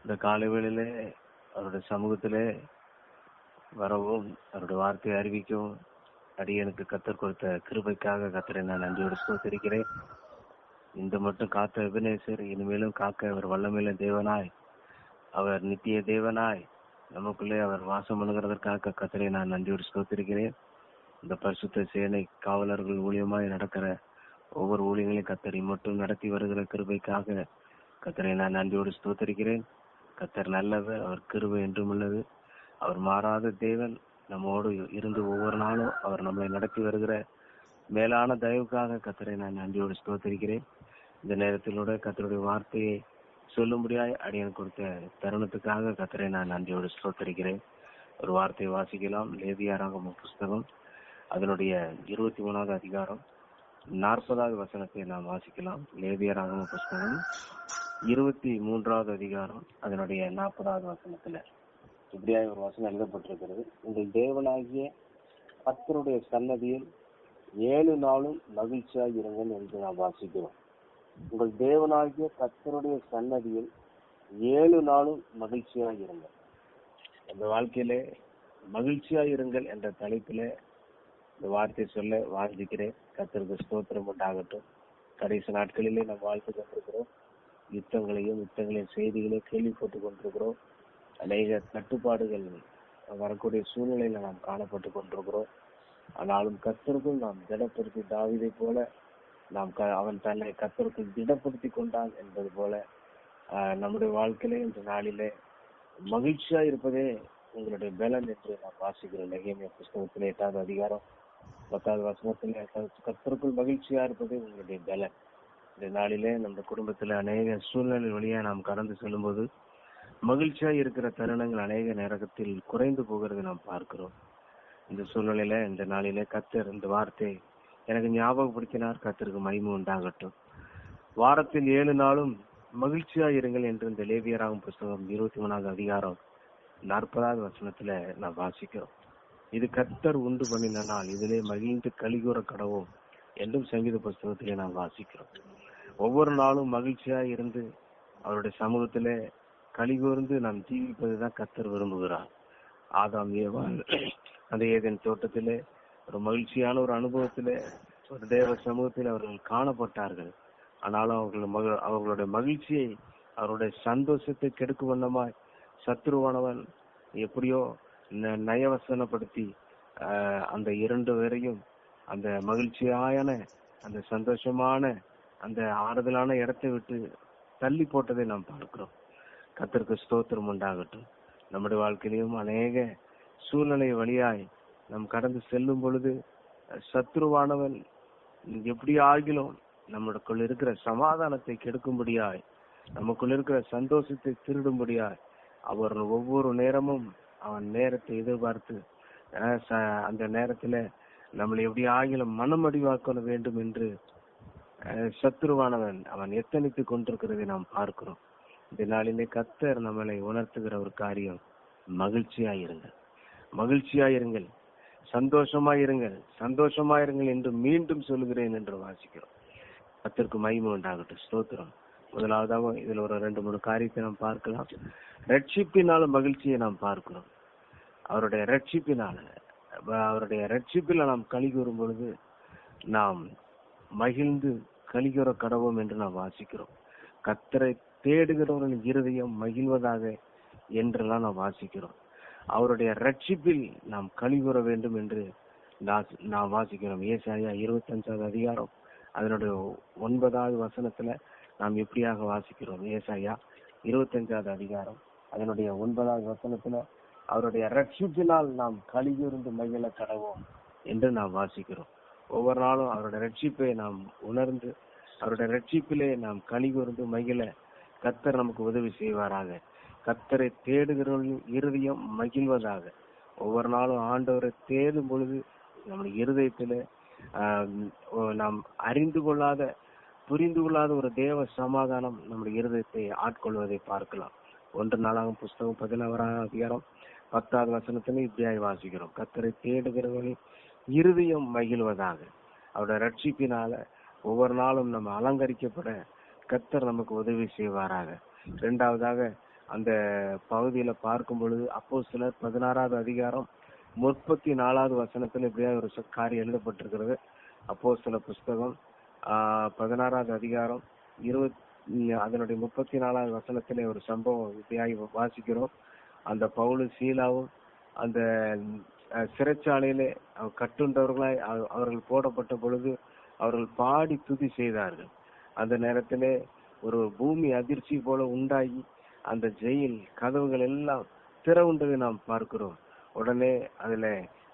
இந்த காலை வேளையிலே அவருடைய சமூகத்திலே வரவும் அவருடைய வார்த்தையை அறிவிக்கவும் அடியனுக்கு கத்தர் கொடுத்த கிருபைக்காக கத்தரை நான் நன்றியோடு ஸ்தோத்திரிக்கிறேன். இந்த மட்டும் காத்த எபனேசர் இனிமேலும் காக்க அவர் வல்லமையில தேவனாய், அவர் நித்திய தேவனாய் நமக்குள்ளே அவர் வாசம் பண்ணுகிறதற்காக கத்தரை நான் நன்றியோடு ஸ்தோத்திரிக்கிறேன். இந்த பரிசுத்த சேனை காவலர்கள் ஊழியமாய் நடக்கிற ஒவ்வொரு ஊழியங்களையும் கத்தரை மட்டும் நடத்தி வருகிற கிருபைக்காக கத்தரை நான் நன்றியோடு ஸ்தோத்திரிக்கிறேன். கத்தர் நல்லவர், அவர் கிருபை என்றும் உள்ளது. அவர் மாறாத தேவன், நம்மோடு இருந்து ஒவ்வொரு நாளும் அவர் நம்மை நடத்தி வருகிற மேலான தயவுக்காக கத்தரை நான் நன்றியோடு ஸ்தோத்திரிக்கிறேன். இந்த நேரத்திலோட கத்தருடைய வார்த்தையை சொல்லும்படியாய் அடியன் கொடுத்த தருணத்துக்காக கத்தரை நான் நன்றியோடு ஸ்தோத்திரிக்கிறேன். ஒரு வார்த்தையை வாசிக்கலாம். லேவியராகமம் புஸ்தகம் அதனுடைய 23வது அதிகாரம் 40வது வசனத்தை நாம் வாசிக்கலாம். லேவியராகமம் புஸ்தகம் 23வது அதிகாரம் அதனுடைய 40வது வசனத்துல இப்படியாக ஒரு வசனம் எழுதப்பட்டிருக்கிறது. உங்கள் தேவனாகிய கர்த்தருடைய சன்னதியில் 7 நாளும் மகிழ்ச்சியாய் இருங்கள் என்று நாம் வாசிக்கிறோம். உங்கள் தேவனாகிய கர்த்தருடைய சன்னதியில் 7 நாளும் மகிழ்ச்சியாய் இருங்கள். அந்த வாழ்க்கையிலே மகிழ்ச்சியாய் இருங்கள் என்ற தலைப்பிலே இந்த வார்த்தை சொல்ல வாசிக்கிறேன். கர்த்தருக்கு ஸ்தோத்திரம் உண்டாகட்டும். கடைசி நாட்களிலே நாம் வாழ்த்து கொண்டிருக்கிறோம். யுத்தங்களையும் செய்திகளையும் கேள்விப்பட்டுக் கொண்டிருக்கிறோம். அநேக கட்டுப்பாடுகள் வரக்கூடிய சூழ்நிலையில நாம் காணப்பட்டு கொண்டிருக்கிறோம். ஆனாலும் கர்த்தருக்குள் நாம் திடப்படுத்தி, தாவீதை போல நாம் அவன் தன்னை கர்த்தருக்குள் திடப்படுத்தி கொண்டான் என்பது போல நம்முடைய வாழ்க்கையிலே இந்த நாளிலே மகிழ்ச்சியா இருப்பதே உங்களுடைய பலன் என்று நாம் வாசிக்கிறோம். நெகேமியா புஸ்தகத்திலே 8வது அதிகாரம் 10வது வசனத்திலே கர்த்தருக்குள் மகிழ்ச்சியா இருப்பதே உங்களுடைய பலன். இந்த நாளிலே நம்ம குடும்பத்துல அநேக சூழ்நிலை வழியா நாம் கடந்து செல்லும்போது மகிழ்ச்சியா இருக்கிற தருணங்கள் அநேக நேரத்தில் குறைந்து போகிறது நாம் பார்க்கிறோம். இந்த சூழ்நிலையில இந்த நாளிலே கர்த்தர் இந்த வார்த்தை எனக்கு ஞாபகப்படுத்தினார். கர்த்தருக்கு மகிமை உண்டாகட்டும். வாரத்தில் 7 நாளும் மகிழ்ச்சியா இருங்கள் என்று இந்த லேவியராகமம் புஸ்தகம் 23வது அதிகாரம் 40வது வசனத்துல நான் வாசிக்கிறோம். இது கர்த்தர் உண்டு பண்ணின நாள், இதிலே மகிழ்ந்து கலிகூற கடவோம் என்றும் சங்கீத புஸ்தகத்திலே நாம் வாசிக்கிறோம். ஒவ்வொரு நாளும் மகிழ்ச்சியா இருந்து அவருடைய சமூகத்திலே கலிகூர்ந்து நாம் ஜீவிப்பதுதான் கர்த்தர் விரும்புகிறார். ஆதாம் ஏவாள் அந்த ஏதேன் தோட்டத்திலே ஒரு மகிழ்ச்சியான ஒரு அனுபவத்திலே ஒரு தேவ சமூகத்தில் அவர்கள் காணப்பட்டார்கள். ஆனாலும் அவர்களுடைய மகிழ்ச்சியை, அவருடைய சந்தோஷத்தை கெடுக்கும் வண்ணமாய் சத்துருவானவன் எப்படியோ நயவசனப்படுத்தி அந்த 2 பேரையும் அந்த மகிழ்ச்சியான, அந்த சந்தோஷமான, அந்த ஆறுதலான இடத்தை விட்டு தள்ளி போட்டதை நாம் பார்க்கிறோம். கர்த்தருக்கு ஸ்தோத்திரம் உண்டாகட்டும். நம்முடைய வாழ்க்கையிலும் அநேக சூழ்நிலை வழியாய் நாம் கடந்து செல்லும் பொழுது சத்துருவானவன் எப்படி ஆகிலும் நம்மளுக்குள் இருக்கிற சமாதானத்தை கெடுக்கும்படியாய், நமக்குள் இருக்கிற சந்தோஷத்தை திருடும்படியாய் அவர் ஒவ்வொரு நேரமும் அவன் நேரத்தை எதிர்பார்த்து அந்த நேரத்துல நம்மளை எப்படி ஆகிலும் மனமடிவாக்க வேண்டும் என்று சத்துருவானவன் அவன் எத்தனித்துக் கொண்டிருக்கிறதை நாம் பார்க்கிறோம். இந்த நாளிலே கர்த்தர் நம்மளை உணர்த்துகிற ஒரு காரியம், மகிழ்ச்சியாயிருங்கள், மகிழ்ச்சியாயிருங்கள், சந்தோஷமாயிருங்கள் என்று மீண்டும் சொல்லுகிறேன் என்று வாசிக்கிறோம். கர்த்தருக்கு மகிமை உண்டாகட்டும். ஸ்தோத்திரம். முதலாவதாக இதுல ஒரு 2-3 காரியத்தை நாம் பார்க்கலாம். ரட்சிப்பினால மகிழ்ச்சியை நாம் பார்க்கிறோம். அவருடைய ரட்சிப்பில நாம் களி கூறும் பொழுது நாம் மகிழ்ந்து கலிகூற கடவோம் என்று நாம் வாசிக்கிறோம். கர்த்தரை தேடுகிறவர்களின் இருதயம் மகிழ்வதாக என்றெல்லாம் நாம் வாசிக்கிறோம். அவருடைய ரட்சிப்பில் நாம் கலிகூற வேண்டும் என்று நாம் வாசிக்கிறோம். ஏசாயா 25வது அதிகாரம் அதனுடைய 9வது வசனத்துல நாம் எப்படியாக வாசிக்கிறோம். ஏசாயா 25வது அதிகாரம் அதனுடைய 9வது வசனத்துல அவருடைய ரட்சிப்பினால் நாம் கலிகூர்ந்து மகிழ கடவோம் என்று நாம் வாசிக்கிறோம். ஒவ்வொரு நாளும் அவருடைய ரட்சிப்பை நாம் உணர்ந்து அவருடைய ரட்சிப்பிலே நாம் கலிகூர்ந்து மகிழ கர்த்தர் நமக்கு உதவி செய்வாராக. கர்த்தரை தேடுகிறவர்களின் இருதயம் மகிழ்வதாக. ஒவ்வொரு நாளும் ஆண்டவரை தேடும் பொழுது நம்முடைய இருதயத்திலே நாம் புரிந்து கொள்ளாத ஒரு தேவ சமாதானம் நம்முடைய இருதயத்தை ஆட்கொள்வதை பார்க்கலாம். 1 நாளாகமம் புஸ்தகம் 16வது அதிகாரம் 10வது வசனத்திலே இப்படியாய் வாசிக்கிறோம். கர்த்தரை தேடுகிறவர்களின் இருதயம் மகிழ்வதாக. அவருடைய ரட்சிப்பினால ஒவ்வொரு நாளும் நம்ம அலங்கரிக்கப்பட கர்த்தர் நமக்கு உதவி செய்வாராக. 2வதாக அந்த பகுதியில பார்க்கும் பொழுது அப்போஸ்தலர் 16வது அதிகாரம் 34வது வசனத்துல இப்படியா ஒரு காரியம் எழுதப்பட்டிருக்கிறது. அப்போஸ்தலர் புஸ்தகம் 16வது அதிகாரம் அதனுடைய 34வது வசனத்திலே ஒரு சம்பவம் இப்படியாய் வாசிக்கிறோம். அந்த பவுலும் சீலாவும் அந்த சிறைச்சாலையிலே கட்டுண்டவர்களாய் அவர்கள் போடப்பட்ட பொழுது அவர்கள் பாடி துதி செய்தார்கள். அந்த நேரத்திலே ஒரு பூமி அதிர்ச்சி போல உண்டாகி அந்த ஜெயில் கதவுகள் எல்லாம் திறவுண்டதை நாம் பார்க்கிறோம். உடனே அதுல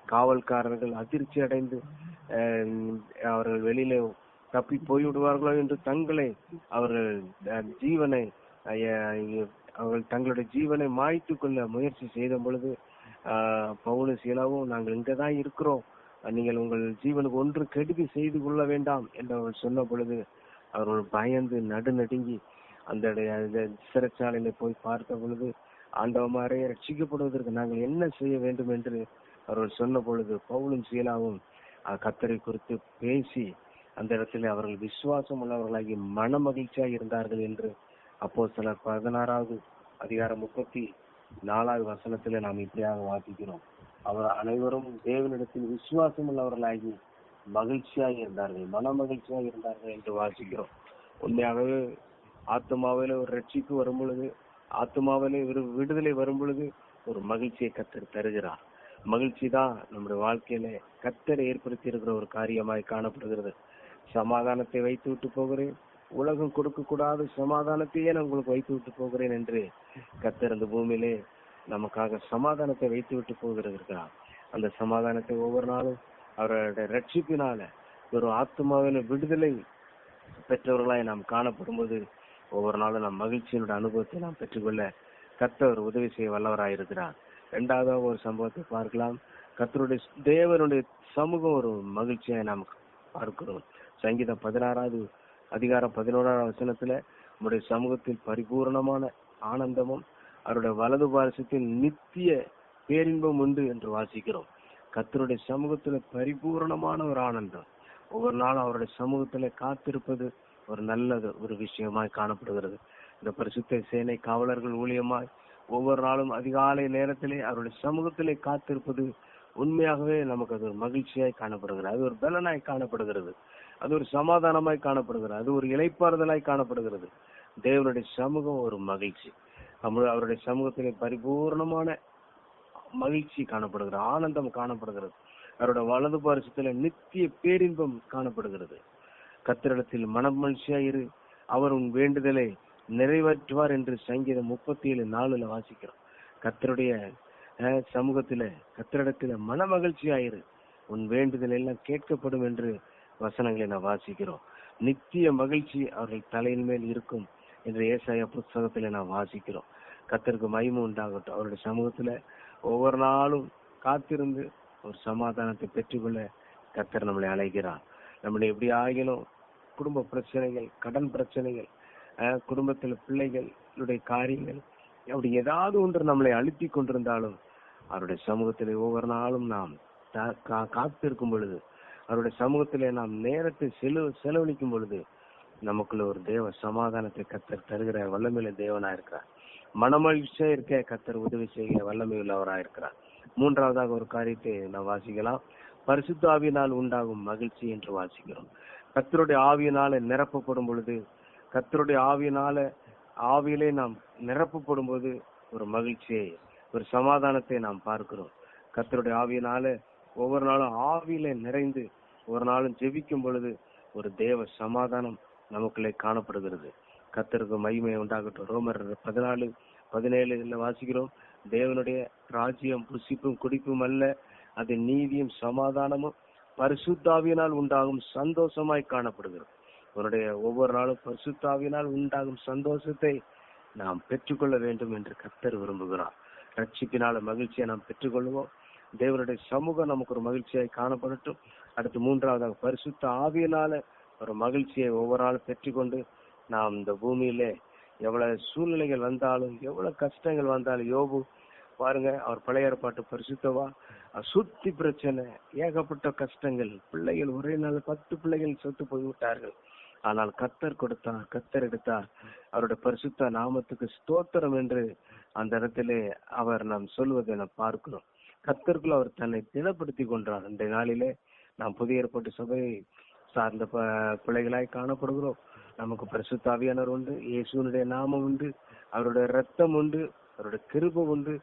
காவல்காரர்கள் அதிர்ச்சி அடைந்து அவர்கள் வெளியில தப்பி போய்விடுவார்களோ என்று அவர்கள் தங்களுடைய ஜீவனை மாய்த்து கொள்ள முயற்சி செய்த பொழுது பவுலும் சீலாவும் நாங்கள் இங்கதான் இருக்கிறோம், நீங்கள் உங்கள் ஜீவனுக்கு ஒன்று கெடுதி செய்து கொள்ள வேண்டாம் என்று அவர்கள் சொன்ன பொழுது அவர்கள் பயந்து நடுநடுங்கி அந்த சிறைச்சாலையில போய் பார்த்த பொழுது ஆண்டவமாரே ரட்சிக்கப்படுவதற்கு நாங்கள் என்ன செய்ய வேண்டும் என்று அவர்கள் சொன்ன பொழுது பவுலும் சீலாவும் கர்த்தரை குறித்து பேசி அந்த இடத்துல அவர்கள் விசுவாசம் உள்ளவர்களாகி மன மகிழ்ச்சியாக இருந்தார்கள் என்று அப்போஸ்தலர் 16வது அதிகாரம் 34வது வசனத்திலே நாம் இப்படியாக வாசிக்கிறோம். அவர் அனைவரும் தேவனிடத்தில் விசுவாசம் உள்ளவர்களாகி மகிழ்ச்சியாக இருந்தார்கள், மன மகிழ்ச்சியாக இருந்தார்கள் என்று வாசிக்கிறோம். உண்மையாகவே ஆத்மாவில ஒரு ரட்சிப்பு வரும் பொழுது, ஆத்மாவிலே ஒரு விடுதலை வரும் பொழுது ஒரு மகிழ்ச்சியை கர்த்தர் தருகிறார். மகிழ்ச்சி தான் நம்முடைய வாழ்க்கையில கர்த்தர் ஏற்படுத்தி இருக்கிற ஒரு காரியமாய் காணப்படுகிறது. சமாதானத்தை வைத்து விட்டு போகிறேன், உலகம் கொடுக்க கூடாத சமாதானத்தையே நான் உங்களுக்கு வைத்து விட்டு போகிறேன் என்று கர்த்தர் அந்த பூமியிலே நமக்காக சமாதானத்தை வைத்து விட்டு போகிறார். அந்த சமாதானத்தை ஒவ்வொரு நாளும் அவருடைய ரட்சிப்பினால ஒரு ஆத்மாவில விடுதலை பெற்றவர்களாய் நாம் காணப்படும் போது ஒவ்வொரு நாளும் நாம் மகிழ்ச்சியினுடைய அனுபவத்தை நாம் பெற்றுக்கொள்ள கர்த்தர் உதவி செய்ய வல்லவராயிருக்கிறார். இரண்டாவதாக ஒரு சம்பவத்தை பார்க்கலாம். கர்த்தருடைய தேவனுடைய சமூகம் ஒரு மகிழ்ச்சியை நாம் பார்க்கிறோம். சங்கீதம் 16வது அதிகாரம் 11வது வசனத்துல நம்முடைய சமூகத்தில் பரிபூர்ணமான ஆனந்தமும் அவருடைய வலது பாரசத்தில் நித்திய பேரின்பம் உண்டு என்று வாசிக்கிறோம். கர்த்தருடைய சமூகத்துல பரிபூர்ணமான ஒரு ஆனந்தம். ஒவ்வொரு நாளும் அவருடைய சமூகத்துல காத்திருப்பது ஒரு நல்லது ஒரு விஷயமாய் காணப்படுகிறது. இந்த பரிசுத்த சேனை காவலர்கள் ஊழியமாய் ஒவ்வொரு நாளும் அதிகாலை நேரத்திலே அவருடைய சமூகத்திலே காத்திருப்பது உண்மையாகவே நமக்கு அது ஒரு மகிழ்ச்சியாய் காணப்படுகிறது, அது ஒரு பலனாய் காணப்படுகிறது, அது ஒரு சமாதானமாய் காணப்படுகிறது, அது ஒரு இளைப்பாறுதலாய் காணப்படுகிறது. தேவனுடைய சமூகம் ஒரு மகிழ்ச்சி. அவருடைய சமூகத்திலே பரிபூர்ணமான மகிழ்ச்சி காணப்படுகிறது, ஆனந்தம் காணப்படுகிறது. அவருடைய வலது பாரசத்தில நித்திய பேரின்பம் காணப்படுகிறது. கர்த்தரிடத்தில் மனமகிழ்ச்சியாயிரு, அவர் உன் வேண்டுதலை நிறைவேற்றுவார் என்று சங்கீதம் 37:4 வாசிக்கிறோம். கர்த்தருடைய சமூகத்தில கர்த்தரிடத்தில மன மகிழ்ச்சியாயிரு, உன் வேண்டுதல் எல்லாம் கேட்கப்படும் என்று வசனங்களை நான் வாசிக்கிறோம். நித்திய மகிழ்ச்சி அவர்கள் தலையின் மேல் இருக்கும் என்று ஏசாயா புத்தகத்தில நான் வாசிக்கிறோம். கர்த்தருக்கு மகிமை உண்டாகட்டும். அவருடைய சமூகத்துல ஒவ்வொரு நாளும் காத்திருந்து ஒரு சமாதானத்தை பெற்றுக்கொள்ள கர்த்தர் நம்மளை அழைக்கிறார். நம்மளை எப்படி ஆகிலும் குடும்ப பிரச்சனைகள், கடன் பிரச்சனைகள், குடும்பத்தில் பிள்ளைகளுடைய காரியங்கள் அப்படி ஏதாவது ஒன்று நம்மளை அழுத்தி கொண்டிருந்தாலும் அவருடைய சமூகத்திலே ஒவ்வொரு நாளும் நாம் காத்திருக்கும் பொழுது, அவருடைய சமூகத்திலே நாம் நேரத்தை செலவழிக்கும் பொழுது நமக்குள்ள ஒரு தேவ சமாதானத்தை கர்த்தர் தருகிற வல்லமையுள்ள தேவனா இருக்கிறார். மனமகிழ்ச்சியா இருக்க கர்த்தர் உதவி செய்ய வல்லமை உள்ளவராக இருக்கிறார். மூன்றாவதாக ஒரு காரியத்தை நாம் வாசிக்கலாம். பரிசுத்த ஆவியினால் உண்டாகும் மகிழ்ச்சி என்று வாசிக்கிறோம். கர்த்தருடைய ஆவியினால நிரப்பப்படும் பொழுது, கர்த்தருடைய ஆவியிலே நாம் நிரப்பப்படும் போது ஒரு மகிழ்ச்சியை, ஒரு சமாதானத்தை நாம் பார்க்கிறோம். கர்த்தருடைய ஆவியினால ஒவ்வொரு நாளும் ஆவியிலே நிறைந்து ஒரு நாளும் ஜெபிக்கும் பொழுது ஒரு தேவ சமாதானம் நமக்குள்ளே காணப்படுகிறது. கர்த்தருக்கு மகிமை உண்டாகட்டும். ரோமர் 14:17 வாசிக்கிறோம். தேவனுடைய ராஜ்யம் புசிப்பும் குடிப்பும் அல்ல, அது நீதியும் சமாதானமும் பரிசுத்தாவியினால் உண்டாகும் சந்தோஷமாய் காணப்படுகிறது. உன்னுடைய ஒவ்வொரு நாளும் பரிசுத்தாவியினால் உண்டாகும் சந்தோஷத்தை நாம் பெற்றுக்கொள்ள வேண்டும் என்று கர்த்தர் விரும்புகிறார். ரட்சிப்பினால மகிழ்ச்சியை நாம் பெற்றுக்கொள்வோம். தேவனுடைய சமூகம் நமக்கு ஒரு மகிழ்ச்சியாய் காணப்படட்டும். அடுத்து மூன்றாவதாக பரிசுத்த ஆவியினால ஒரு மகிழ்ச்சியை ஒவ்வொரு நாளும் பெற்றுக்கொண்டு நாம் இந்த பூமியிலே எவ்வளவு சூழ்நிலைகள் வந்தாலும், எவ்வளவு கஷ்டங்கள் வந்தாலும், யோபு பாருங்க, அவர் பழைய ஏற்பாட்டு பரிசுத்தவா, சுத்தி பிரச்சனை, ஏகப்பட்ட கஷ்டங்கள், பிள்ளைகள் ஒரே நாள் 10 பிள்ளைகள் செத்து போய்விட்டார்கள். ஆனால் கத்தர் கொடுத்தார், கத்தர் எடுத்தார். அவருடைய பரிசுத்த நாமத்துக்கு ஸ்தோத்திரம் என்று அந்த இடத்திலே அவர் நாம் சொல்வதை நாம் பார்க்கிறோம். கத்தருக்குள் அவர் தன்னை திடப்படுத்தி கொண்டார். இந்த நாளிலே நாம் புதிய ஏற்பாட்டு சபையை சார்ந்த பிள்ளைகளாய் காணப்படுகிறோம். நமக்கு பரிசுத்த ஆவியானவர் உண்டு, இயேசுவினுடைய நாமம் உண்டு, அவருடைய ரத்தம் உண்டு, அவருடைய கிருபை உண்டு.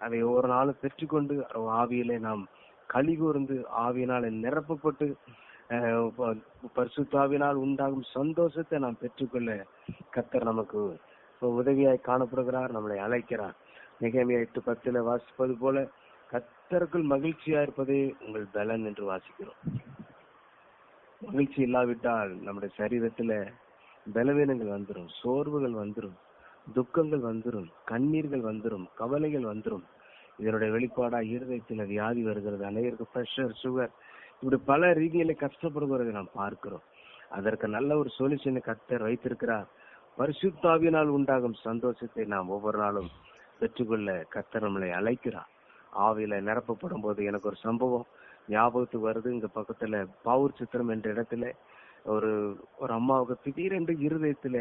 அதை ஒவ்வொரு நாளும் பெற்றுக்கொண்டு ஆவியிலே நாம் களி கூர்ந்து ஆவியினால் நிரப்பப்பட்டு பரிசுத்தாவினால் உண்டாகும் சந்தோஷத்தை நாம் பெற்றுக்கொள்ள கர்த்தர் நமக்கு உதவியாய் காணப்படுகிறார், நம்மளை அழைக்கிறார். நெகேமியா 8:10 வாசிப்பது போல கர்த்தருக்குள் மகிழ்ச்சியா இருப்பதே உங்கள் பலன் என்று வாசிக்கிறோம். மகிழ்ச்சி இல்லாவிட்டால் நம்முடைய சரீரத்துல பலவீனங்கள் வந்துடும், சோர்வுகள் வந்துடும், துக்கங்கள் வந்துடும், கண்ணீர்கள் வந்துடும், கவலைகள் வந்துடும். இதனுடைய வெளிப்பாடா இருதயத்துல வியாதி வருகிறது. அநேகருக்கு பிரஷர், சுகர், இப்படி பல ரீதியில கஷ்டப்படுகிறதை நாம் பார்க்கிறோம். அதற்கு நல்ல ஒரு சொல்யூஷனை கர்த்தர் வைத்திருக்கிறார். பரிசுத்தாவியினால் உண்டாகும் சந்தோஷத்தை நாம் ஒவ்வொரு நாளும் பெற்றுக்கொள்ள கர்த்தர் நம்மளை அழைக்கிறார். ஆவியில நிரப்பப்படும் போது எனக்கு ஒரு சம்பவம் ஞாபகத்துக்கு வருது. இங்க பக்கத்துல பாவூர் சித்திரம் என்ற இடத்துல ஒரு அம்மாவுக்கு திடீரென்று இருதயத்துல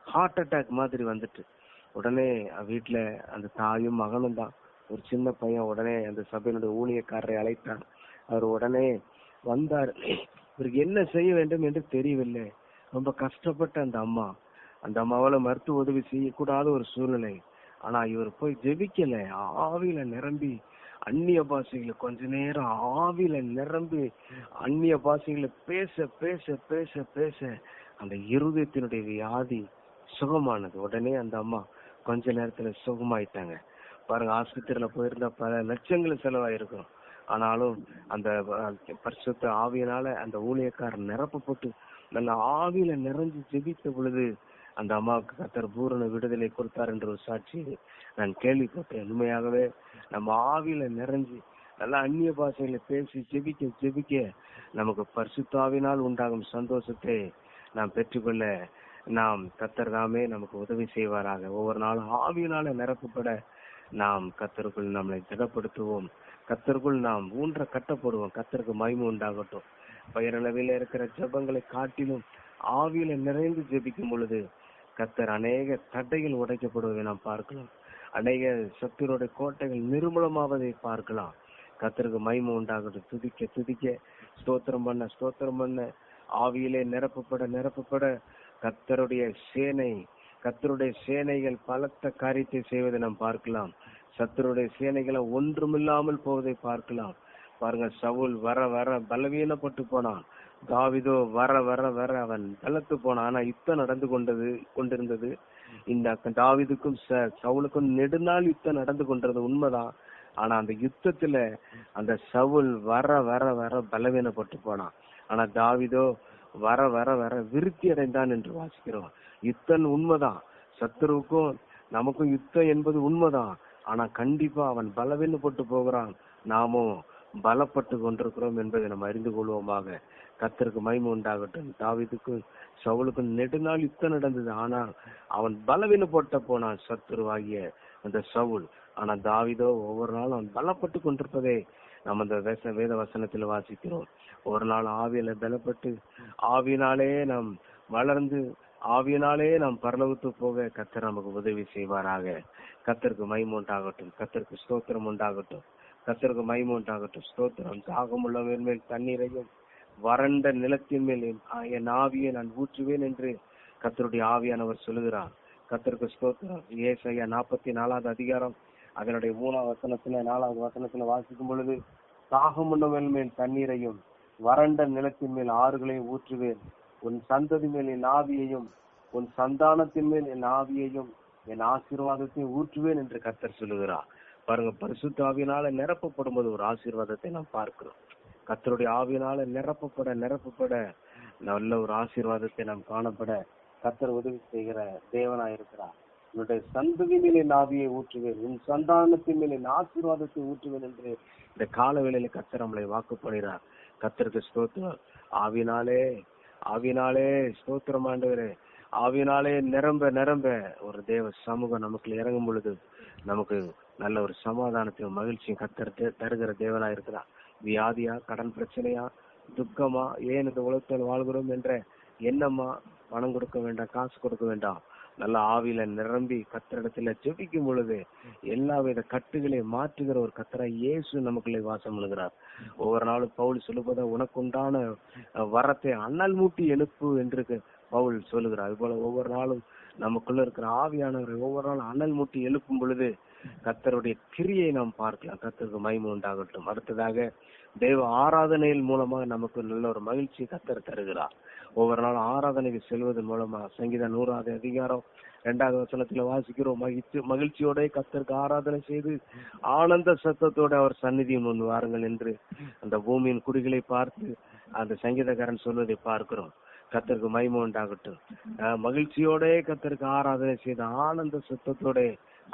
ஹார்ட் அட்டாக் மாதிரி வந்துட்டு, உடனே வீட்டுல அந்த தாயும் மகனும் தான், ஒரு சின்ன பையன். உடனே அந்த சபையினுடைய ஊழியக்காரரை அழைத்தார். அவர் உடனே வந்தார். இவருக்கு என்ன செய்ய வேண்டும் என்று தெரியவில்லை. ரொம்ப கஷ்டப்பட்ட அந்த அம்மாவால மருத்துவ உதவி செய்யக்கூடாத ஒரு சூழ்நிலை. ஆனா இவர் போய் ஜெபிக்கல, ஆவியில நிரம்பி அந்நிய பாஷைகளை கொஞ்ச நேரம் ஆவியில நிரம்பி அந்நிய பாஷைகளை பேச பேச பேச பேச அந்த இருதயத்தினுடைய வியாதி சுகமானது. உடனே அந்த அம்மா கொஞ்ச நேரத்துல சுகமாயிட்டாங்க. பாருங்க, ஆஸ்பத்திரியில போயிருந்தா பல லட்சங்கள் செலவாயிருக்கும். ஆனாலும் அந்த பரிசுத்த ஆவியினால அந்த ஊழியக்காரர் நிரப்பப்பட்டு நல்ல ஆவியில நிறைஞ்சு ஜெபித்த பொழுது அந்த அம்மாவுக்கு கர்த்தர் பூரண விடுதலை கொடுத்தார் என்ற ஒரு சாட்சி நான் கேள்விப்பட்டேன். உண்மையாகவே நம்ம ஆவியில நிறைஞ்சு நல்லா அந்நிய பாஷைகளை பேசி ஜெபிக்க ஜெபிக்க நமக்கு பரிசுத்தாவினால் உண்டாகும் சந்தோஷத்தை நாம் பெற்றுக்கொள்ள நாம் கர்த்தர் தாமே நமக்கு உதவி செய்வாராக. ஒவ்வொரு நாளும் ஆவியினால நிரப்பப்பட நாம் கர்த்தருக்குள் நம்மளை திடப்படுத்துவோம். கர்த்தருக்குள் நாம் ஊன்ற கட்டப்படுவோம். கர்த்தருக்கு மகிமை உண்டாகட்டும். பெயரளவில் இருக்கிற ஜெபங்களை காட்டிலும் ஆவியில நிறைந்து ஜெபிக்கும் பொழுது கர்த்தர் அநேக தடைகள் உடைக்கப்படுவதை நாம் பார்க்கலாம். அநேக சத்துருடைய கோட்டைகள் நிர்மூலமாவதை பார்க்கலாம். கர்த்தருக்கு மகிமை உண்டாகட்டும். துதிக்க துதிக்க ஸ்தோத்திரம் பண்ண ஆவியிலே நிரப்பப்பட கர்த்தருடைய சேனைகள் பலத்த காரியத்தை செய்வதை நாம் பார்க்கலாம். சத்துருடைய சேனைகளை ஒன்றுமில்லாமல் போவதை பார்க்கலாம். பாருங்க, சவுல் வர வர பலவீனப்பட்டு போனான். தாவீதோ வர வர வர அவன் பலத்து போனான். ஆனா யுத்தம் நடந்து கொண்டிருந்தது. இந்த தாவீதுக்கும் சவுலுக்கும் நெடுநாள் யுத்தம் நடந்து கொண்டது உண்மைதான். ஆனா அந்த யுத்தத்துல அந்த சவுல் வர வர வர பலவீனப்பட்டு போனான். ஆனா தாவீதோ வர வர வர விருத்தி அடைந்தான் என்று வாசிக்கிறோம். யுத்தம் உண்மைதான், சத்துருவுக்கும் நமக்கும் யுத்தம் என்பது உண்மைதான். ஆனா கண்டிப்பா அவன் பலவீனப்பட்டு போகிறான், நாமும் பலப்பட்டு கொண்டிருக்கிறோம் என்பதை நம்ம அறிந்து கொள்வோமாக. கர்த்தருக்கு மகிமை உண்டாகட்டும். தாவீதுக்கும் சவுலுக்கும் நெடுநாள் யுத்தம் நடந்தது. ஆனால் அவன் பலவீனப்பட்ட போனான், சத்துருவாகிய அந்த சவுல். ஆனா தாவீதோ ஒவ்வொரு நாளும் அவன் பலப்பட்டு கொண்டிருப்பதை நம்ம அந்த வேத வசனத்தில் வாசிக்கிறோம். ஒரு நாள் ஆவியில பலப்பட்டு ஆவியினாலே நாம் வளர்ந்து ஆவியினாலே நாம் பரலோகத்துக்கு போக கர்த்தர் நமக்கு உதவி செய்வாராக. கர்த்தருக்கு மகிமை உண்டாகட்டும். கர்த்தருக்கு ஸ்தோத்திரம் உண்டாகட்டும். கர்த்தருக்கு மகிமை உண்டாகட்டும். ஸ்தோத்திரம். தாகம் உள்ளவன் மேல் தண்ணீரையும் வறண்ட நிலத்தின் மேல் என் ஆவியை நான் ஊற்றுவேன் என்று கர்த்தருடைய ஆவியானவர் சொல்லுகிறார். கர்த்தருக்கு ஸ்தோத்திரம். ஏசாயா 44வது அதிகாரம் அதனுடைய 4வது வசனத்துல வாசிக்கும் பொழுது, தாகம் உள்ளவன் மேல் தண்ணீரையும் வறண்ட நிலத்தின் மேல் ஆறுகளையும் ஊற்றுவேன். உன் சந்ததி மேல் என் ஆவியையும் உன் சந்தானத்தின் மேல் என் ஆவியையும் என் ஆசீர்வாதத்தையும் ஊற்றுவேன் என்று கர்த்தர் சொல்லுகிறார். பாருங்க, பரிசுத்த ஆவியினால நிரப்பப்படும் போது ஒரு ஆசீர்வாதத்தை நாம் பார்க்கிறோம். கர்த்தருடைய ஆவியினால நிரப்பப்பட நல்ல ஒரு ஆசீர்வாதத்தை நாம் காணப்பட கர்த்தர் உதவி செய்கிற தேவனாயிருக்கிறார். உன்னுடைய சந்ததி மேல் என் ஆவியை ஊற்றுவேன், உன் சந்தானத்தின் மேல் என் ஆசீர்வாதத்தை ஊற்றுவேன் என்று இந்த காலவேளையில கர்த்தர் நம்மளை வாக்குப்படுகிறார். கர்த்தருக்கு ஸ்தோத்திரம். ஆவியினாலே ஸ்தோத்திரம் ஆண்டவரே. ஆவியினாலே நிரம்ப ஒரு தேவ சமூகம் நமக்கு இறங்கும் பொழுது நமக்கு நல்ல ஒரு சமாதானத்தையும் மகிழ்ச்சியும் கர்த்தர் தருகிற தேவனா இருக்கிறார். வியாதியா, கடன் பிரச்சனையா, துக்கமா, ஏன் இந்த உலகத்தில் வாழ்கிறோம் என்ற எண்ணமா, பணம் கொடுக்க வேண்டாம், காசு கொடுக்க வேண்டாம். நல்ல ஆவியில நிரம்பி கத்தரிடத்துல ஜெபிக்கும் பொழுது எல்லாவித கட்டுகளை மாற்றுகிற ஒரு கத்தராய் இயேசு நமக்குள்ளே வாசம் பண்ணுகிறார். ஒவ்வொரு நாளும் பவுல் சொல்லும்போது உனக்குண்டான வரத்தை அனல் மூட்டி எழுப்பு என்று பவுல் சொல்லுகிறார். அது போல ஒவ்வொரு நாளும் நமக்குள்ள இருக்கிற ஆவியானவரை ஒவ்வொரு நாளும் அனல் மூட்டி எழுப்பும் பொழுது கத்தருடைய கிரியை நாம் பார்க்கலாம். கத்தருக்கு மகிமை உண்டாகட்டும். அடுத்ததாக தேவ ஆராதனையின் மூலமாக நமக்கு நல்ல ஒரு மகிழ்ச்சி கத்தர் தருகிறார். ஒவ்வொரு நாளும் ஆராதனைக்கு செல்வதன் மூலமா சங்கீதம் 100வது அதிகாரம் 2வது வசனத்துல வாசிக்கிறோம், மகிழ்ச்சியோட கத்தருக்கு ஆராதனை செய்து ஆனந்த சத்தத்தோட அவர் சந்நிதியும் முன் வாருங்கள் என்று அந்த பூமியின் குடிகளை பார்த்து அந்த சங்கீதக்காரன் சொல்வதை பார்க்கிறோம். கத்தருக்கு மகிமை உண்டாகட்டும். மகிழ்ச்சியோட கத்தருக்கு ஆராதனை செய்த ஆனந்த சத்தத்தோட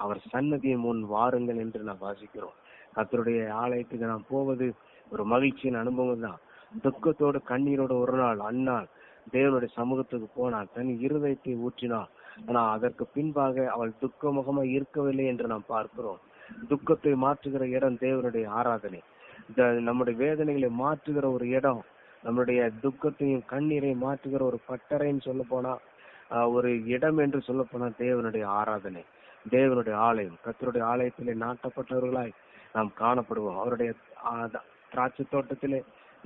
அவர் சன்னதியின் முன் வாருங்கள் என்று நாம் வாசிக்கிறோம். கத்தருடைய ஆலயத்துக்கு நாம் போவது ஒரு மகிழ்ச்சியின் அனுபவம் தான். துக்கத்தோடு கண்ணீரோடு ஒரு நாள் அந்நாள் தேவனுடைய சமூகத்துக்கு போனாள், தன் இருதயத்தை ஊற்றினாள். ஆனா அதற்கு பின்பாக அவள் துக்க முகமா இருக்கவில்லை என்று நாம் பார்க்கிறோம். துக்கத்தை மாற்றுகிற இடம் தேவனுடைய ஆராதனை. நம்முடைய வேதனைகளை மாற்றுகிற ஒரு இடம், நம்முடைய துக்கத்தையும் கண்ணீரையும் மாற்றுகிற ஒரு பட்டறைன்னு சொல்ல போனா ஒரு இடம் என்று சொல்ல போனா தேவனுடைய ஆராதனை, தேவனுடைய ஆலயம். கர்த்தருடைய ஆலயத்திலே நாட்டப்பட்டவர்களாய் நாம் காணப்படுவோம். அவருடைய திராட்சை தோட்டத்திலே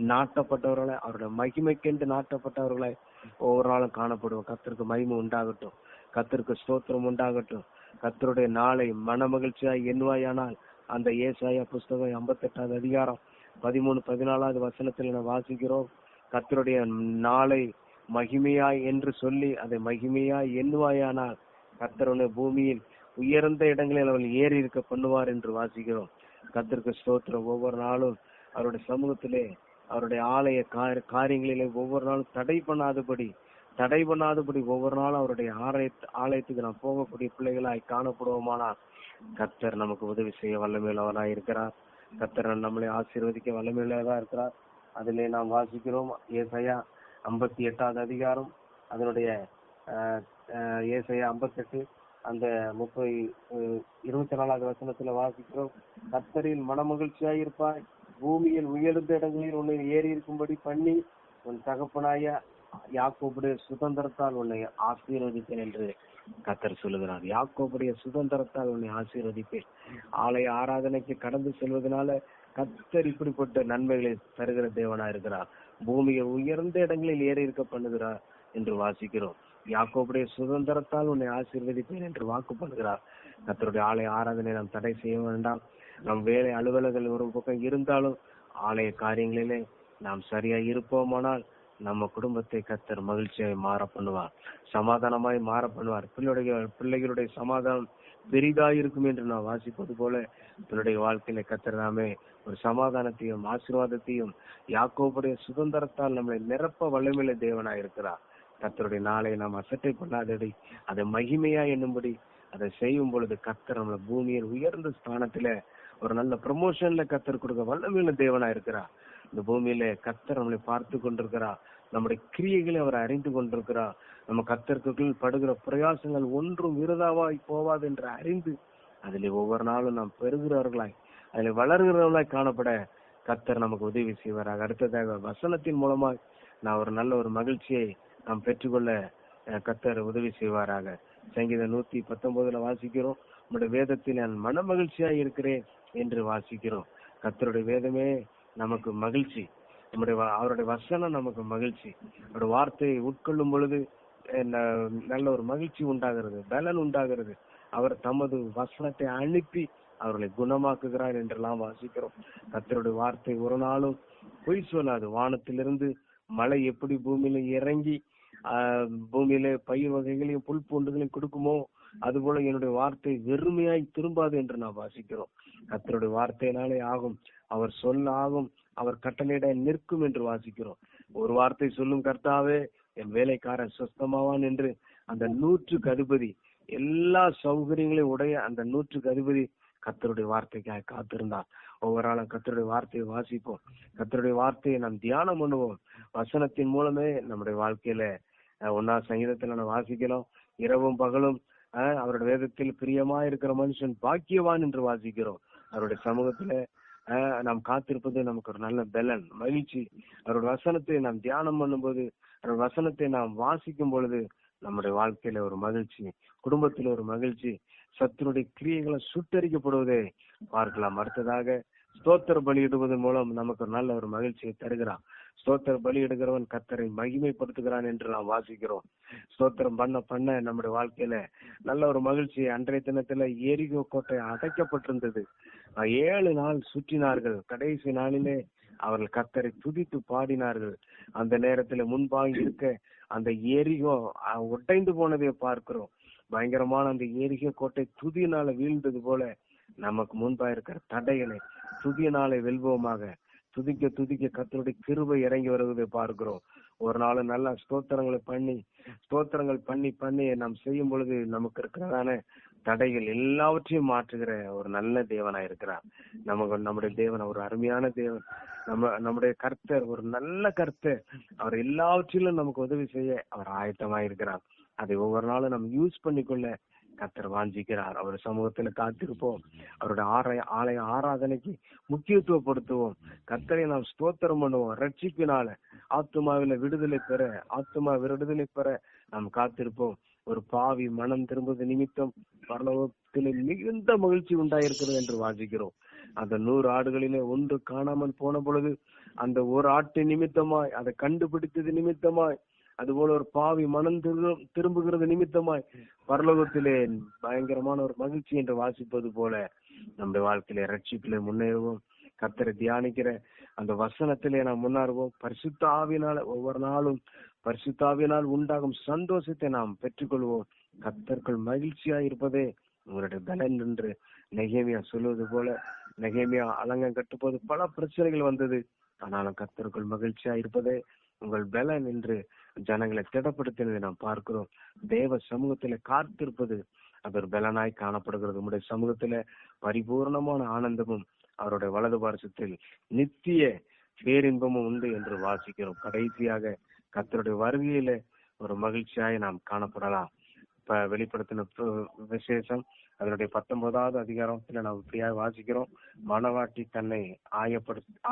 நாட்டப்பட்டவர்களை, அவருடைய மகிமைக்கென்று நாட்டப்பட்டவர்களை ஒவ்வொரு நாளும் காணப்படுவோம். கர்த்தருக்கு மகிமை உண்டாகட்டும், கர்த்தருக்கு ஸ்தோத்திரம் உண்டாகட்டும். கர்த்தருடைய நாளை மன மகிழ்ச்சியாய் எண்ணுவாயானால் அந்த ஏசாயா புஸ்தகம் 58வது அதிகாரம் 13-14வது வசனத்தில் நாம் வாசிக்கிறோம். கர்த்தருடைய நாளை மகிமையாய் என்று சொல்லி அதை மகிமையாய் எண்ணுவாயானால் கர்த்தருடைய பூமியில் உயர்ந்த இடங்களில் அவள் ஏறி இருக்க பண்ணுவார் என்று வாசிக்கிறோம். கர்த்தருக்கு ஸ்தோத்திரம். ஒவ்வொரு நாளும் அவருடைய சமூகத்திலே அவருடைய ஆலய காரியங்களிலே ஒவ்வொரு நாளும் தடை பண்ணாதபடி ஒவ்வொரு நாளும் அவருடைய ஆலயத்துக்கு நாம் போகக்கூடிய பிள்ளைகளாய் காணப்படுவோமானால் கர்த்தர் நமக்கு உதவி செய்ய வல்லமையுள்ளவராய் இருக்கிறார். கர்த்தர் நம்மளை ஆசீர்வதிக்க வல்லமையுள்ளவராக இருக்கிறார். அதிலே நாம் வாசிக்கிறோம் ஏசாயா 58வது அதிகாரம் அதனுடைய ஏசாயா 58 அந்த 24வது வசனத்துல வாசிக்கிறோம். கர்த்தரில் மனமகிழ்ச்சியாய் இருப்பாய், பூமியில் உயர்ந்த இடங்களில் உன்னை ஏறி இருக்கும்படி பண்ணி உன் தகப்பனாய யாக்கோபுடைய சுதந்திரத்தால் உன்னை ஆசீர்வதிப்பேன் என்று கர்த்தர் சொல்லுகிறார். யாக்கோபுடைய சுதந்திரத்தால் உன்னை ஆசீர்வதிப்பேன். ஆலய ஆராதனைக்கு கடந்து செல்வதனால கர்த்தர் இப்படிப்பட்ட நன்மைகளை தருகிற தேவனா இருக்கிறார். பூமியில் உயர்ந்த இடங்களில் ஏறி இருக்க பண்ணுகிறார் என்று வாசிக்கிறோம். யாக்கோபுடைய சுதந்திரத்தால் உன்னை ஆசீர்வதிப்பேன் என்று வாக்கு பண்ணுகிறார். கர்த்தருடைய ஆலய ஆராதனை நாம் தடை செய்ய வேண்டாம். நம் வேலை அலுவலர்கள் ஒரு பக்கம் இருந்தாலும் ஆலய காரியங்களிலே நாம் சரியா இருப்போமானால் நம்ம குடும்பத்தை கர்த்தர் மகிழ்ச்சியாய் மாற பண்ணுவார், சமாதானமாய் மாற பண்ணுவார். பிள்ளைகளுடைய சமாதானம் பெரிதாய் இருக்கும் என்று நான் வாசிப்பது போல பிள்ளைடைய வாழ்க்கையில கர்த்தர் நாமே ஒரு சமாதானத்தையும் ஆசீர்வாதத்தையும் யாக்கோபுடைய சுதந்திரத்தால் நம்மளை நிரப்ப வல்லமையுள்ள தேவனாய் இருக்கிறார். கர்த்தருடைய நாளை நாம் அசட்டை பண்ணாதபடி அதை மகிமையா என்னும்படி அதை செய்யும் பொழுது கர்த்தர் நம்மளை பூமியில் உயர்ந்த ஸ்தானத்துல ஒரு நல்ல ப்ரமோஷன்ல கர்த்தர் கொடுக்க வல்லமையுள்ள தேவனா இருக்கிறார். இந்த பூமியில கர்த்தர் நம்மளை பார்த்து கொண்டிருக்கிறார். நம்முடைய கிரியைகளை அவர் அறிந்து கொண்டிருக்கிறார். நம்ம கர்த்தருக்குள் படுகிற பிரயாசங்கள் ஒன்றும் விருதாவாய் போவாது என்று அறிந்து அதில் ஒவ்வொரு நாளும் நாம் பெறுகிறவர்களாய் அதில் வளர்கிறவர்களாய் காணப்பட கர்த்தர் நமக்கு உதவி செய்வாராக. அடுத்ததாக வசனத்தின் மூலமாய் நான் ஒரு நல்ல ஒரு மகிழ்ச்சியை நாம் பெற்றுக்கொள்ள கர்த்தர் உதவி செய்வாராக. சங்கீதம் 119 வாசிக்கிறோம், நம்முடைய வேதத்தில் நான் மன மகிழ்ச்சியாய் இருக்கிறேன் என்று வாசிக்கிறோம். கர்த்தருடைய வேதமே நமக்கு மகிழ்ச்சி, அவருடைய வசனம் நமக்கு மகிழ்ச்சி. அவருடைய வார்த்தையை உட்கொள்ளும் பொழுது நல்ல ஒரு மகிழ்ச்சி உண்டாகிறது, பலன் உண்டாகிறது. அவர் தமது வசனத்தை அனுப்பி அவர்களை குணமாக்குகிறார் என்றெல்லாம் வாசிக்கிறோம். கர்த்தருடைய வார்த்தை ஒரு நாளும் பொய் சொல்லாது. வானத்திலிருந்து மழை எப்படி பூமியில இறங்கி பூமியில பயிர் வகைகளையும் புல் பூண்டுகளையும் கொடுக்குமோ அதுபோல என்னுடைய வார்த்தை வெறுமையாய் திரும்பாது என்று நாம் வாசிக்கிறோம். கர்த்தருடைய வார்த்தையினாலே ஆகும், அவர் சொல்ல ஆகும், அவர் கட்டளையிட நிற்கும் என்று வாசிக்கிறோம். ஒரு வார்த்தை சொல்லும் கர்த்தாவே என் வேலைக்காரன் சுஸ்தமாவான் என்று அந்த 100க்கு அதிபதி, எல்லா சௌகரியங்களையும் உடைய அந்த 100க்கு அதிபதி கர்த்தருடைய வார்த்தைக்காக காத்திருந்தார். ஒவ்வொரு நாளும் கர்த்தருடைய வார்த்தையை வாசிப்போம், கர்த்தருடைய வார்த்தையை நாம் தியானம் பண்ணுவோம். வசனத்தின் மூலமே நம்முடைய வாழ்க்கையில 1ஆம் சங்கீதத்துல நம்ம வாசிக்கிறோம், இரவும் பகலும் அவருடைய வேதத்தில் பிரியமா இருக்கிற மனுஷன் பாக்கியவான் என்று வாசிக்கிறோம். அவருடைய சமூகத்துல நாம் காத்திருப்பது நமக்கு ஒரு நல்ல பலன், மகிழ்ச்சி. அவருடைய வசனத்தை நாம் தியானம் பண்ணும்போது அந்த வசனத்தை நாம் வாசிக்கும் பொழுது நம்முடைய வாழ்க்கையில ஒரு மகிழ்ச்சி, குடும்பத்தில் ஒரு மகிழ்ச்சி, சத்துருடைய கிரியைகளை சுட்டரிக்கப்படுவதை பார்க்கலாம். அடுத்ததாக ஸ்தோத்திர பலியிடுவதன் மூலம் நமக்கு ஒரு நல்ல ஒரு மகிழ்ச்சியை தருகிறான். ஸ்தோத்திர பலியிடுகிறவன் கர்த்தரை மகிமைப்படுத்துகிறான் என்று நாம் வாசிக்கிறோம். ஸ்தோத்திரம் பண்ண பண்ண நம்முடைய வாழ்க்கையில நல்ல ஒரு மகிழ்ச்சி. அன்றைய தினத்துல எரிகோ கோட்டை அடைக்கப்பட்டிருந்தது. 7 நாள் சுற்றினார்கள். கடைசி நாளிலே அவர்கள் கர்த்தரை துதித்து பாடினார்கள். அந்த நேரத்துல முன்பாக இருக்க அந்த எரிகோ உடைந்து போனதை பார்க்கிறோம். பயங்கரமான அந்த எரிகோ கோட்டை துதியினால வீழ்ந்தது போல நமக்கு முன்பா இருக்கிற தடைகளை துதியினாலே வெல்வோமாக. துதிக்க துதிக்க கர்த்தருடைய கிருபை இறங்கி வருவதை பார்க்கிறோம். ஒரு நாள் நல்ல ஸ்தோத்திரங்கள் பண்ணி பண்ணி நாம் செய்யும் பொழுது நமக்கு இருக்கிறதான தடைகள் எல்லாவற்றையும் மாற்றுகிற ஒரு நல்ல தேவனா இருக்கிறார். நம்முடைய தேவன் ஒரு அருமையான தேவன். நம்முடைய கர்த்தர் ஒரு நல்ல கர்த்தர். அவர் எல்லாவற்றிலும் நமக்கு உதவி செய்ய அவர் ஆயத்தமா இருக்கிறார். அதை ஒவ்வொரு நாளும் நம்ம யூஸ் பண்ணிக்கொள்ள கர்த்தர் வாஞ்சிக்கிறார். அவர் சமூகத்துல காத்திருப்போம். அவருடைய ஆலய ஆராதனைக்கு முக்கியத்துவப்படுத்துவோம். கர்த்தரை நாம் ஸ்தோத்திரம் பண்ணுவோம். ரட்சிப்பினால ஆத்துமா விடுதலை பெற நாம் காத்திருப்போம். ஒரு பாவி மனம் திரும்புவது நிமித்தம் பரலோகத்திலே மிகுந்த மகிழ்ச்சி உண்டாயிருக்கிறது என்று வாசிக்கிறோம். அந்த 100 ஆடுகளிலே ஒன்று காணாமல் போன பொழுது அந்த ஒரு ஆட்டு நிமித்தமாய், அதை கண்டுபிடித்தது நிமித்தமாய், அதுபோல ஒரு பாவி மனம் திரும்புகிறது நிமித்தமாய் பரலோகத்திலே பயங்கரமான ஒரு மகிழ்ச்சி என்று வாசிப்பது போல நம்முடைய வாழ்க்கையில ரட்சிப்பிலே முன்னேறுவோம். கர்த்தரை தியானிக்கிற அந்த வசனத்திலே நாம் முன்னேறுவோம். பரிசுத்த ஆவியினால ஒவ்வொரு நாளும் பரிசுத்த ஆவியினால் உண்டாகும் சந்தோஷத்தை நாம் பெற்றுக்கொள்வோம். கர்த்தர்கள் மகிழ்ச்சியா இருப்பதே உங்களுடைய பலன் என்று நெகேமியா சொல்வது போல, நெகேமியா அலங்கம் கட்டும்போது பல பிரச்சனைகள் வந்தது. ஆனாலும் கர்த்தர்கள் மகிழ்ச்சியா இருப்பதே உங்கள் பலன் என்று ஜனங்களை திடப்படுத்தினதை நாம் பார்க்கிறோம். தேவ சமூகத்தில காத்திருப்பது அது ஒரு பலனாய் காணப்படுகிறது. உங்களுடைய சமூகத்தில பரிபூர்ணமான ஆனந்தமும் அவருடைய வலது பார்சத்தில் நித்திய பேரின்பமும் உண்டு என்று வாசிக்கிறோம். கடைசியாக கர்த்தருடைய வருகையில ஒரு மகிழ்ச்சியாய் நாம் காணப்படலாம். இப்ப வெளிப்படுத்தின விசேஷம் அதனுடைய 19வது அதிகாரத்துல நாம் இப்படியாக வாசிக்கிறோம். மணவாட்டி தன்னை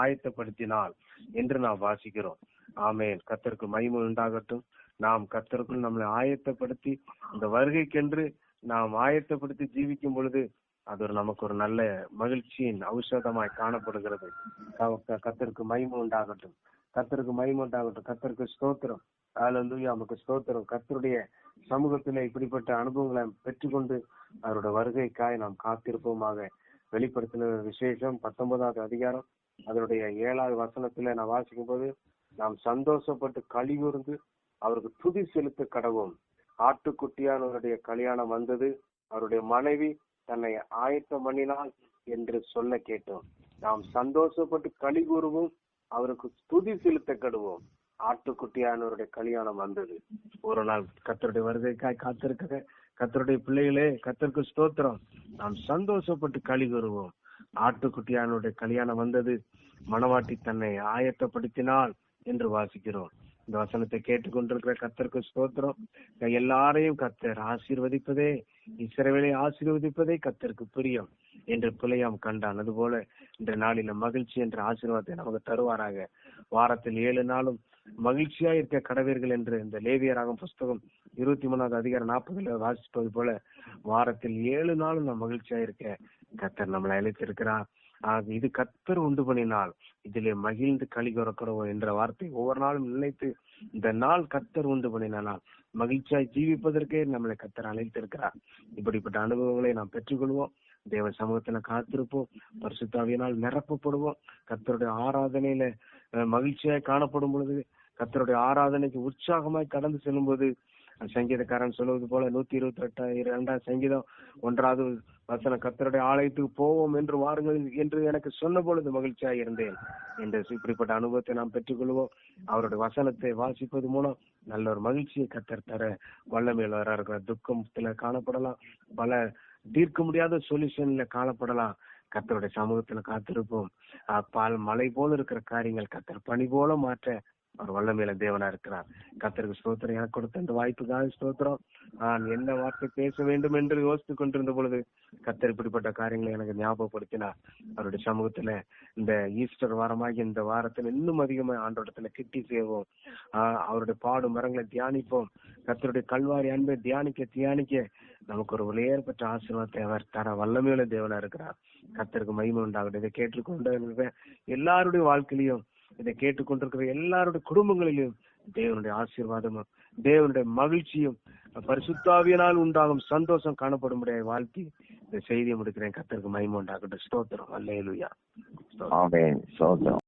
ஆயத்தப்படுத்தினாள் என்று நாம் வாசிக்கிறோம். ஆமென். கர்த்தருக்கு மகிமை உண்டாகட்டும். நாம் கர்த்தருக்குள் நம்மளை ஆயத்தப்படுத்தி இந்த வருகைக்கென்று நாம் ஆயத்தப்படுத்தி ஜீவிக்கும் பொழுது அது நமக்கு ஒரு நல்ல மகிழ்ச்சியின் ஔஷதமாய் காணப்படுகிறது. கர்த்தருக்கு மகிமை உண்டாகட்டும். கர்த்தருக்கு ஸ்தோத்திரம். ஹல்லேலூயா. நமக்கு ஸ்தோத்திரம். கர்த்தருடைய சமூகத்திலே இப்படிப்பட்ட அனுபவங்களை பெற்றுக்கொண்டு அவருடைய வருகைக்காய் நாம் காத்திருப்போமாக. வெளிப்படுத்தின விசேஷம் 19வது அதிகாரம் அதனுடைய 7வது வசனத்திலே நான் வாசிக்கும் போது, நாம் சந்தோஷப்பட்டு களி கூர்ந்து அவருக்கு துதி செலுத்த கடவோம். ஆட்டுக்குட்டியானவருடைய கல்யாணம் வந்தது, அவருடைய மனைவி தன்னை ஆயத்தம் பண்ணினாள் என்று சொல்ல கேட்டோம். நாம் சந்தோஷப்பட்டு களி கூறுவோம், அவருக்கு துதி செலுத்த கடுவோம். ஆட்டுக்குட்டியானவருடைய கல்யாணம் வந்தது. ஒரு நாள் கர்த்தருடைய வருகைக்காய் காத்திருக்கிற கர்த்தருடைய பிள்ளைகளே, கர்த்தருக்கு ஸ்தோத்திரம். நாம் சந்தோஷப்பட்டு களி கூறுவோம். ஆட்டுக்குட்டியானவருடைய கல்யாணம் வந்தது, மணவாட்டி தன்னை ஆயத்தப்படுத்தினாள் என்று வாசிக்கிறோம். இந்த வசனத்தை கேட்டுக்கொண்டிருக்கிற கர்த்தருக்கு ஸ்தோத்திரம். எல்லாரையும் கர்த்தர் ஆசீர்வதிப்பதே, இஸ்ரவேலை ஆசீர்வதிப்பதே கர்த்தருக்கு பிரியம் என்று பிள்ளையாம் கண்டான். அதுபோல இந்த நாளில மகிழ்ச்சி என்ற ஆசீர்வாதத்தை நமக்கு தருவாராக. வாரத்தில் 7 நாளும் மகிழ்ச்சியா இருக்க கடவீர்கள் என்று இந்த லேவியராகும் புஸ்தகம் 23வது அதிகாரம் 40 வாசிப்பது போல வாரத்தில் 7 நாளும் நாம் மகிழ்ச்சியா இருக்க கர்த்தர் நம்மளை அழைத்திருக்கிறார். இது கர்த்தர் உண்டு பண்ணினால் இதிலே மகிழ்ந்து களி கூறக்கிறோம் என்ற வார்த்தை ஒவ்வொரு நாளும் நினைத்து, இந்த நாள் கர்த்தர் உண்டு பண்ணினால் மகிழ்ச்சியாய் ஜீவிப்பதற்கே நம்மளை கர்த்தர் அழைத்திருக்கிறார். இப்படிப்பட்ட அனுபவங்களை நாம் பெற்றுக்கொள்வோம். தேவ சமூகத்துல காத்திருப்போம். பரிசுத்த ஆவியினால் நிரப்பப்படுவோம். கர்த்தருடைய ஆராதனையில மகிழ்ச்சியாய் காணப்படும் பொழுது, கர்த்தருடைய ஆராதனைக்கு உற்சாகமாய் கடந்து செல்லும் போது, சங்கீதக்காரன் சொல்வது போல 128 சங்கீதம் 1வது வசனம், கர்த்தருடைய ஆலயத்துக்கு போவோம் என்று வாருங்கள் என்று எனக்கு சொன்ன பொழுது மகிழ்ச்சியாக இருந்தேன் என்று இப்படிப்பட்ட அனுபவத்தை நாம் பெற்றுக்கொள்வோம். அவருடைய வசனத்தை வாசிப்பது மூலம் நல்ல ஒரு மகிழ்ச்சியை கர்த்தர் தர வல்லமையில் வர இருக்கிற துக்கத்துல காணப்படலாம், பல தீர்க்க முடியாத சொல்யூஷன்ல காணப்படலாம். கர்த்தருடைய சமூகத்துல காத்திருப்போம். மலை போல இருக்கிற காரியங்கள் கர்த்தர் பனி போல மாற்ற அவர் வல்லமையில தேவனா இருக்கிறார். கர்த்தருக்கு ஸ்தோத்திரம். எனக்கு கொடுத்த இந்த வாய்ப்புக்காக ஸ்தோத்திரம். நான் என்ன வார்த்தை பேச வேண்டும் என்று யோசித்துக் கொண்டிருந்த பொழுது கர்த்தர் இப்படிப்பட்ட காரியங்களை எனக்கு ஞாபகப்படுத்தினார். அவருடைய சமூகத்துல இந்த ஈஸ்டர் வாரமாகி இந்த வாரத்துல இன்னும் அதிகமா ஆண்டோடத்துல கிட்டி செய்வோம். அவருடைய பாடு மரங்களை தியானிப்போம். கர்த்தருடைய கல்வாரி அன்பை தியானிக்க நமக்கு ஒரு விலையேற்பட்ட ஆசீர்வாதத்தை அவர் தர வல்லமையுள்ள தேவனா இருக்கிறார். கர்த்தருக்கு மகிமை உண்டாகட்டும். இதை கேட்டுக்கொண்டு எல்லாருடைய வாழ்க்கையிலையும், இதை கேட்டுக்கொண்டிருக்கிற எல்லாருடைய குடும்பங்களிலும் தேவனுடைய ஆசீர்வாதமும் தேவனுடைய மகிழ்ச்சியும் பரிசுத்தாவியினால் உண்டாகும் சந்தோஷம் காணப்படும்படியாக வாழ்த்தி இந்த செய்தியை முடிக்கிறேன். கர்த்தருக்கு மகிமை உண்டாகட்டும். ஸ்தோத்திரம். அல்லேலூயா. ஆமென். ஸ்தோத்திரம்.